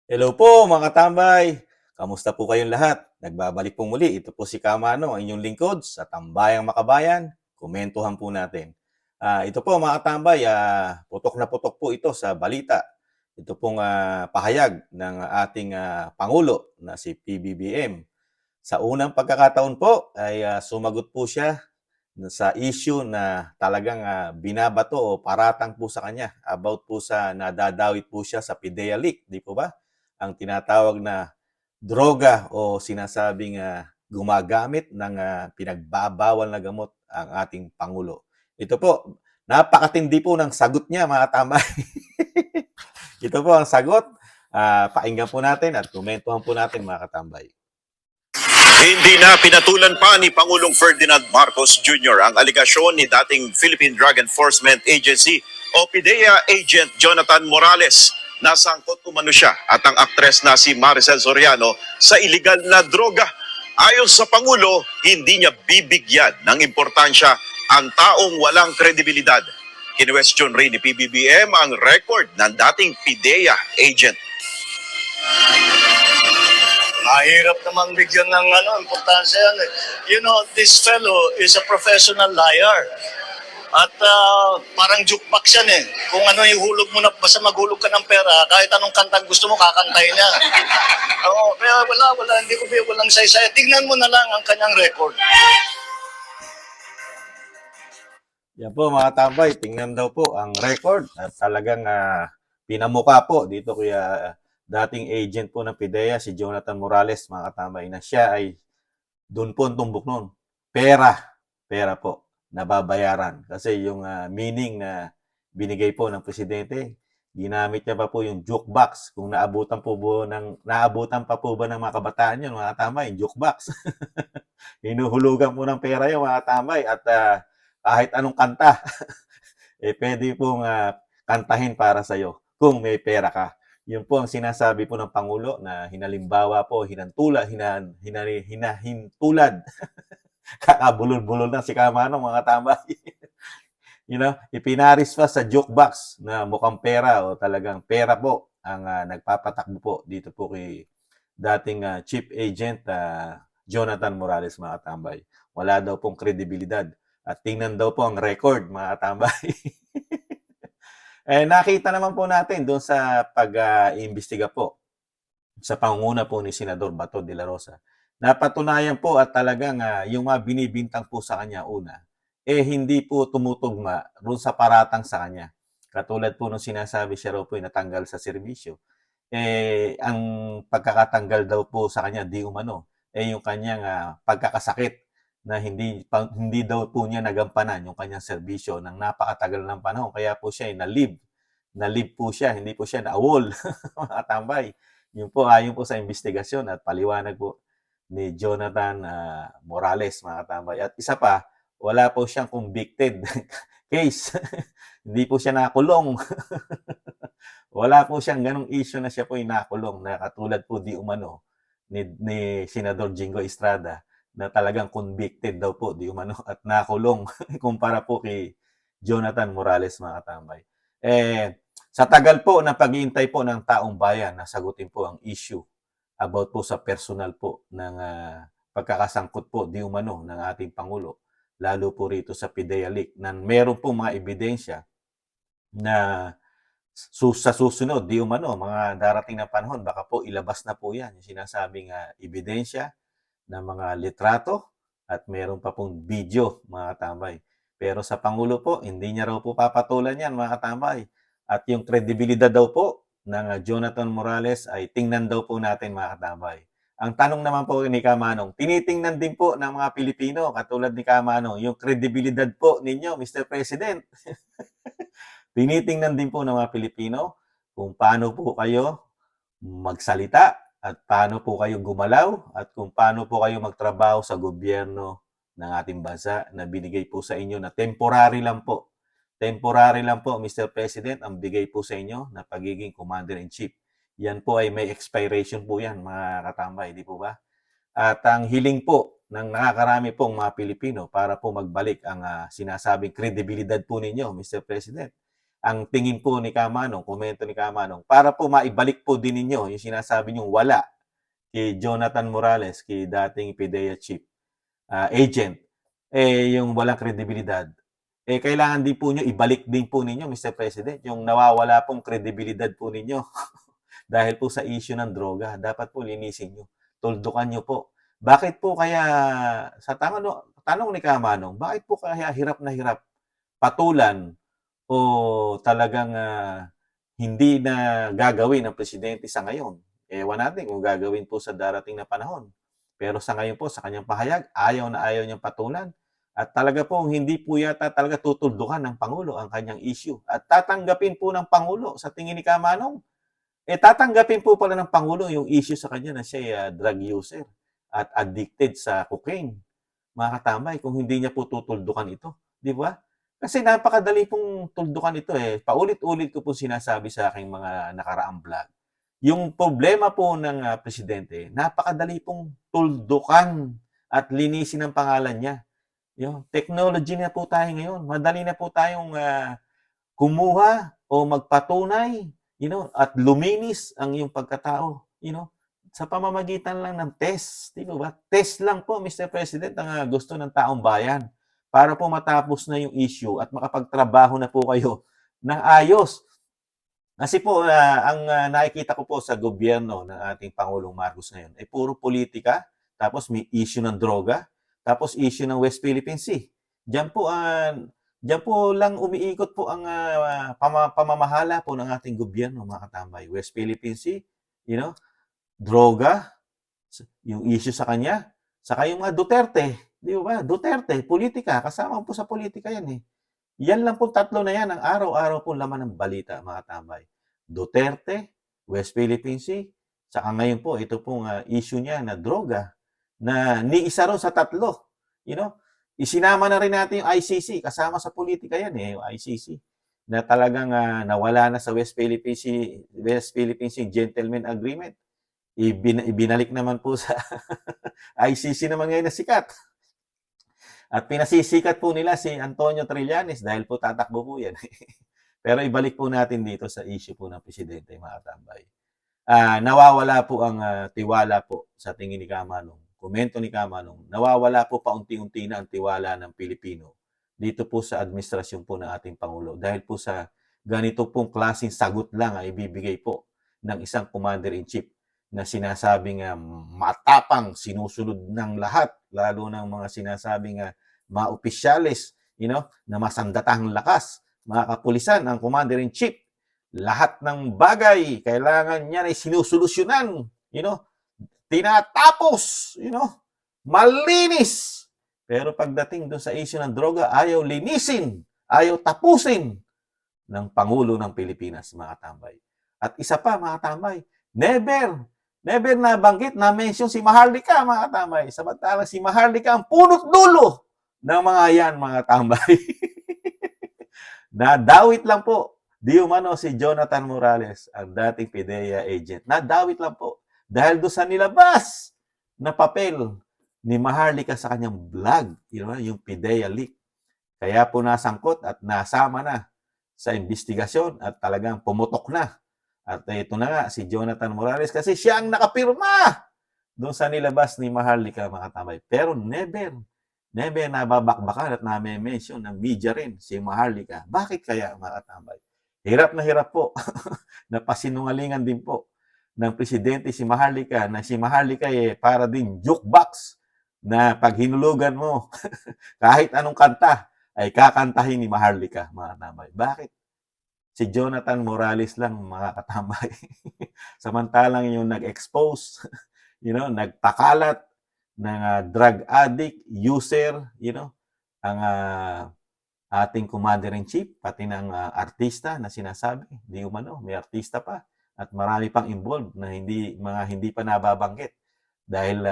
Hello po mga katambay! Kamusta po kayong lahat? Nagbabalik po muli. Ito po si Kamano, ang inyong lingkod sa Tambayang Makabayan. Komentuhan po natin. Ito po mga katambay, putok na putok po ito sa balita. Ito pong pahayag ng ating Pangulo na si PBBM. Sa unang pagkakataon po ay sumagot po siya sa issue na talagang binabato o paratang po sa kanya about po sa nadadawit po siya sa PIDEA leak, di po ba? Ang tinatawag na droga o sinasabing gumagamit ng pinagbabawal na gamot ang ating Pangulo. Ito po, napakatindi po ng sagot niya mga tama. Ito po ang sagot. Pakinggan po natin at komentuhan po natin mga katambay. Hindi na pinatulan pa ni Pangulong Ferdinand Marcos Jr. ang aligasyon ni dating Philippine Drug Enforcement Agency o PIDEA agent Jonathan Morales na sangkot umano siya at ang aktres na si Maricel Soriano sa iligal na droga. Ayon sa Pangulo, hindi niya bibigyan ng importansya ang taong walang kredibilidad. Kinwestiyon rin ni PBBM ang record ng dating PIDEA agent. Mahirap naman bigyan ng importansya yan. You know, this fellow is a professional liar. At parang jukebox yan eh. Kung ano yung hulog mo na, basta maghulog ka ng pera, kahit anong kantang gusto mo, kakantahin niya. Oo, kaya hindi ko walang saysay. Tignan mo na lang ang kanyang record. Yan po mga tambay, tingnan daw po ang record at talagang pinamukha po dito kuya dating agent po ng PIDEA, si Jonathan Morales, mga katambay, na siya ay doon po ang tumbok noon. Pera po, nababayaran. Kasi yung meaning na binigay po ng presidente, ginamit niya pa po yung jukebox. Kung naabutan pa po ba ng mga kabataan yun, mga katambay, jukebox. Hinuhulugan po ng pera yung mga katambay at kahit anong kanta, pwede pong kantahin para sa'yo kung may pera ka. Yun po ang sinasabi po ng Pangulo na hinalimbawa po, hinahintulad. Kakabulol-bulol na si Kamano, mga tambay. Ipinaris pa sa jukebox na mukhang pera o talagang pera po ang nagpapatakbo po dito po kay dating chief agent Jonathan Morales, mga tambay. Wala daw pong kredibilidad. At tingnan daw po ang record, mga tambay. Nakita naman po natin doon sa pag-iimbestiga po sa pangunguna po ni Senador Bato de la Rosa. Napatunayan po at talagang yung mga binibintang po sa kanya una, hindi po tumutugma doon sa paratang sa kanya. Katulad po nung sinasabi siya raw po natanggal sa serbisyo. Ang pagkakatanggal daw po sa kanya di umano, yung kanyang pagkakasakit na hindi daw po niya nagampanan yung kanyang serbisyo ng napakatagal ng panahon. Kaya po siya ay na-leave po siya, hindi po siya na-awol, mga tambay. Yun po ayon po sa investigasyon at paliwanag po ni Jonathan Morales, mga tambay. At isa pa, wala po siyang convicted case. Hindi po siya nakulong. Wala po siyang ganong issue na siya po ay nakulong na katulad po di umano ni Senador Jingo Estrada na talagang convicted daw po di umano at nakulong kumpara po kay Jonathan Morales, mga tambay. Sa tagal po na pag-iintay po ng taong bayan na sagutin po ang issue about po sa personal po ng pagkakasangkot po di umano ng ating Pangulo, lalo po rito sa PIDEA leak na meron po mga ebidensya na sa susunod, di umano, mga darating na panahon, baka po ilabas na po yan, yung sinasabing ebidensya ng mga litrato at meron pa pong video, mga katambay. Pero sa Pangulo po, hindi niya raw po papatulan yan, mga katambay. At yung kredibilidad daw po ng Jonathan Morales ay tingnan daw po natin, mga katambay. Ang tanong naman po ni Kamanong, tinitingnan din po ng mga Pilipino, katulad ni Kamanong, yung kredibilidad po ninyo, Mr. President. Tinitingnan din po ng mga Pilipino kung paano po kayo magsalita at paano po kayo gumalaw at kung paano po kayo magtrabaho sa gobyerno ng ating bansa na binigay po sa inyo na temporary lang po. Temporary lang po, Mr. President, ang bigay po sa inyo na pagiging Commander-in-Chief. Yan po ay may expiration po yan, mga katambay, di po ba? At ang hiling po ng nakakarami pong mga Pilipino para po magbalik ang sinasabing kredibilidad po ninyo, Mr. President, ang tingin po ni Kamanong, komento ni Kamanong, para po maibalik po din ninyo yung sinasabi niyong wala kay Jonathan Morales, kay dating PIDEA chief agent, yung walang kredibilidad. Kailangan din po nyo, ibalik din po ninyo, Mr. President, yung nawawala pong kredibilidad po ninyo dahil po sa issue ng droga. Dapat po linisin nyo. Tuldukan nyo po. Bakit po kaya, sa tanong ni Kamanong, bakit po kaya hirap na hirap patulan o talagang hindi na gagawin ng presidente sa ngayon? Ewan natin kung gagawin po sa darating na panahon. Pero sa ngayon po, sa kanyang pahayag, ayaw na ayaw niyang patulan. At talaga po, hindi po yata talaga tutuldukan ng Pangulo ang kanyang issue. At tatanggapin po ng Pangulo, sa tingin ni Kamanong, tatanggapin po pala ng Pangulo yung issue sa kanya na siya drug user at addicted sa cocaine. Mga katambay, kung hindi niya po tutuldukan ito. Di ba? Kasi napakadali pong tuldukan ito eh. Paulit-ulit ko po sinasabi sa aking mga nakaraang vlog. Yung problema po ng presidente, napakadali pong tuldukan at linisin ang pangalan niya. Yung technology na po tayo ngayon. Madali na po tayong kumuha o magpatunay, at luminis ang iyong pagkatao, sa pamamagitan lang ng test. Di ba? Test lang po, Mr. President, ang gusto ng taong bayan para po matapos na yung issue at makapagtrabaho na po kayo ng ayos. Kasi po, ang nakikita ko po sa gobyerno ng ating Pangulong Marcos ngayon ay puro politika, tapos may issue ng droga, tapos issue ng West Philippine Sea. Diyan po lang umiikot po ang pamamahala po ng ating gobyerno, mga katambay. West Philippine Sea, droga, yung issue sa kanya, saka yung mga Duterte, di ba? Duterte, politika, kasama po sa politika yan eh. Yan lang po tatlo na yan ang araw-araw po laman ng balita, mga katambay. Duterte, West Philippine Sea, saka ngayon po, ito pong issue niya na droga, na ni isa ron sa tatlo. Isinama na rin natin yung ICC, kasama sa politika yan eh, yung ICC, na talagang nawala na sa West Philippine Sea Gentleman Agreement. Ibinalik naman po sa ICC naman ngayon na sikat. At pinasisikat po nila si Antonio Trillanes dahil po tatakbo po yan. Pero ibalik po natin dito sa issue po ng presidente, mga tambay. Nawawala po ang tiwala po sa tingin ni Kamanong. Komento ni Kamanong, nawawala po paunti-unti na ang tiwala ng Pilipino dito po sa administrasyon po ng ating Pangulo. Dahil po sa ganito pong klaseng sagot lang ay ibibigay po ng isang commander-in-chief na sinasabing matapang, sinusunod ng lahat, lalo ng mga sinasabing mga opisyales, na masandatang lakas, mga kapulisan, ang commander-in-chief. Lahat ng bagay, kailangan niya ay sinusolusyonan, tinatapos, malinis. Pero pagdating doon sa issue ng droga, ayaw linisin, ayaw tapusin ng Pangulo ng Pilipinas, mga tambay. At isa pa, mga tambay, never nabanggit, na-mention si Maharlika, mga tambay. Samantalang si Maharlika ang punot dulo ng mga yan, mga tambay. Nadawit lang po, di umano si Jonathan Morales, ang dating PIDEA agent. Nadawit lang po. Dahil doon sa nilabas na papel ni Maharlika sa kanyang vlog, yung PIDEA leak. Kaya po nasangkot at nasama na sa investigasyon at talagang pumutok na. At ito na nga, si Jonathan Morales, kasi siya ang nakapirma doon sa nilabas ni Maharlika, mga tambay. Pero never nababakbakan at na-mention ng media rin si Maharlika. Bakit kaya, mga tambay? Hirap na hirap po. Napasinungalingan din po ng presidente si Maharlika, na si Maharlika para din jukebox na pag hinulugan mo, kahit anong kanta, ay kakantahin ni Maharlika, mga tambay. Bakit? Si Jonathan Morales lang, mga katambay. Samantalang yung nag-expose, nagpakalat ng drug addict, user, ang ating commander-in-chief, pati ng artista na sinasabi, di umano, may artista pa, at marami pang involved na hindi pa nababanggit. Dahil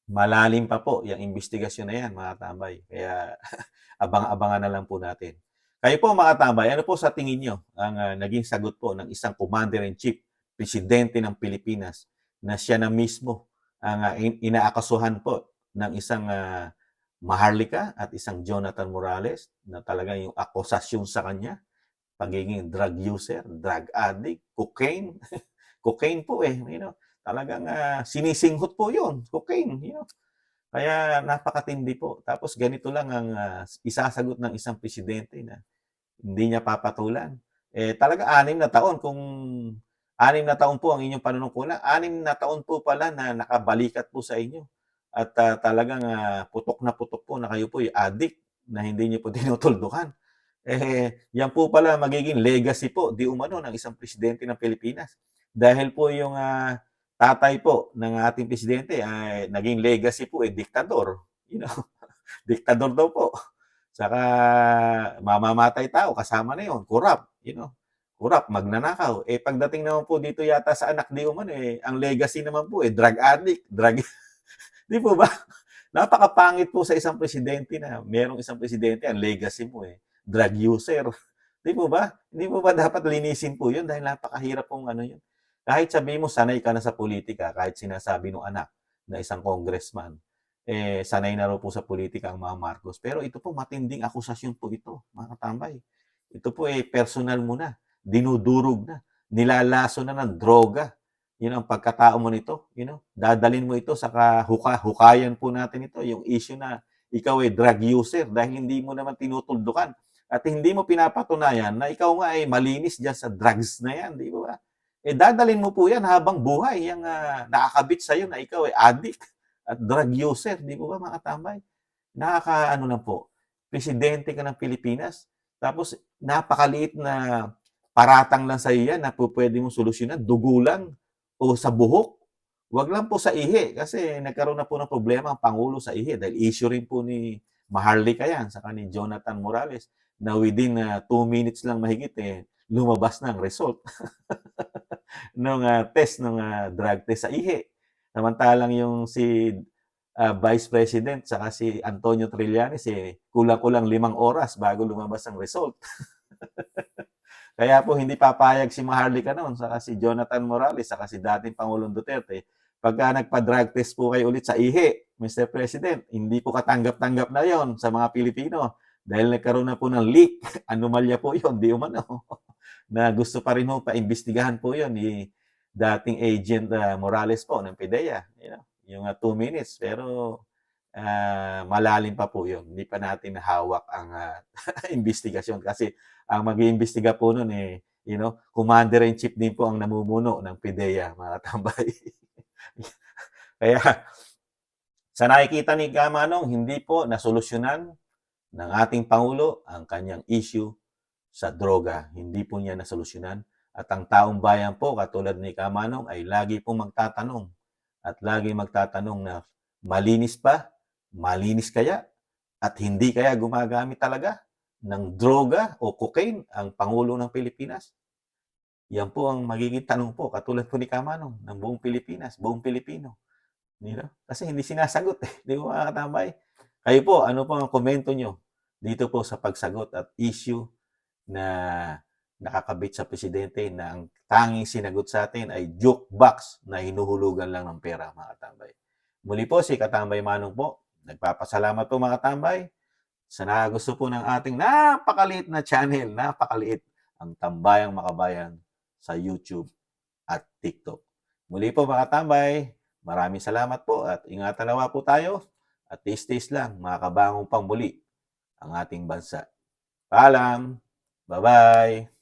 malalim pa po yung investigasyon na yan, mga tambay. Kaya abang-abangan na lang po natin. Kayo po, mga tambay, ano po sa tingin nyo ang naging sagot po ng isang commander-in-chief, presidente ng Pilipinas, na siya na mismo ang inaakasuhan po ng isang Maharlika at isang Jonathan Morales, na talaga yung akusasyon sa kanya pagiging drug user, drug addict, cocaine. Cocaine po talagang sinisinghot po yun, cocaine. Kaya napakatindi po. Tapos ganito lang ang isasagot ng isang presidente na hindi niya papatulan. Talaga 6 na taon kung 6 na taon po ang inyong panunungkulan, 6 na taon po pala na nakabalikat po sa inyo. At talagang putok na putok po na kayo po ay addict na hindi niyo po tinutuldukan. Yan po pala magiging legacy po di umano ng isang presidente ng Pilipinas. Dahil po yung tatay po ng ating presidente ay naging legacy po diktador. Diktador daw po. Saka mamamatay tao, kasama na yun, corrupt, corrupt, magnanakaw. Pagdating naman po dito yata sa anak di umano ang legacy naman po drug addict, drug, di po ba? Napakapangit po sa isang presidente na merong isang presidente ang legacy mo drug user. Di po ba? Hindi po ba dapat linisin po yun dahil napakahirap pong yun. Kahit sabihin mo sanay ka na sa politika, kahit sinasabi ng anak na isang congressman, sanay na raw po sa politika ang mga Marcos. Pero ito po, matinding akusasyon po ito, mga katambay. Ito po personal mo na, dinudurog na, nilalaso na ng droga. Yun ang pagkatao mo nito. Dadalin mo ito sa hukayan po natin ito, yung issue na ikaw drug user dahil hindi mo naman tinutuldukan at hindi mo pinapatunayan na ikaw nga malinis dyan sa drugs na yan, di ba? Dadalin mo po yan habang buhay, yung nakakabit sa'yo na ikaw addict at drug user, di ba mga katambay? Nakakaano lang po, presidente ka ng Pilipinas, tapos napakaliit na paratang lang sa'yo yan na po pwede mong solusyonan, dugo lang o sa buhok. Wag lang po sa ihi kasi nagkaroon na po ng problema ang Pangulo sa ihi dahil issue rin po ni Maharlika yan saka ni Jonathan Morales na within 2 minutes lang mahigit lumabas na ang result ng test ng drug test sa ihi. Samantalang yung si Vice President saka si Antonio Trillanes kulang-kulang 5 oras bago lumabas ang result. Kaya po hindi papayag si Maharlika noon saka si Jonathan Morales saka si dating Pangulong Duterte pagka nagpa-drug test po kayo ulit sa ihi, Mr. President, hindi po katanggap-tanggap na yon sa mga Pilipino dahil nagkaroon na po ng leak, anomalya po yon, di umano, na gusto pa rin po paimbestigahan po yon ni dating agent Morales po ng PDEA, yung 2 minutes, pero malalim pa po yun. Hindi pa natin hawak ang investigasyon kasi ang mag-iimbestiga po nun Commander-in-Chief din po ang namumuno ng PDEA, mga tambay. Kaya sa nakikita ni Kamanong, hindi po nasolusyonan ng ating Pangulo ang kanyang issue sa droga. Hindi po niya nasolusyonan. At ang taong bayan po, katulad ni Kamanong, ay lagi pong magtatanong. At lagi magtatanong na malinis pa, malinis kaya, at hindi kaya gumagamit talaga ng droga o cocaine ang Pangulo ng Pilipinas? Yan po ang magiging tanong po, katulad po ni Kamanong, ng buong Pilipinas, buong Pilipino. Kasi hindi sinasagot Di ba mga katambay? Kayo po, ano po ang komento nyo dito po sa pagsagot at issue na nakakabit sa presidente na ang tanging sinagot sa atin ay jukebox na hinuhulugan lang ng pera, mga katambay. Muli po, si Katambay Manong po. Nagpapasalamat po mga katambay sa gusto po ng ating napakaliit na channel, napakaliit, ang Tambayang Makabayan sa YouTube at TikTok. Muli po mga katambay, maraming salamat po at ingatan nawa po tayo at taste lang makakabangong pang muli ang ating bansa. Paalam! Bye-bye!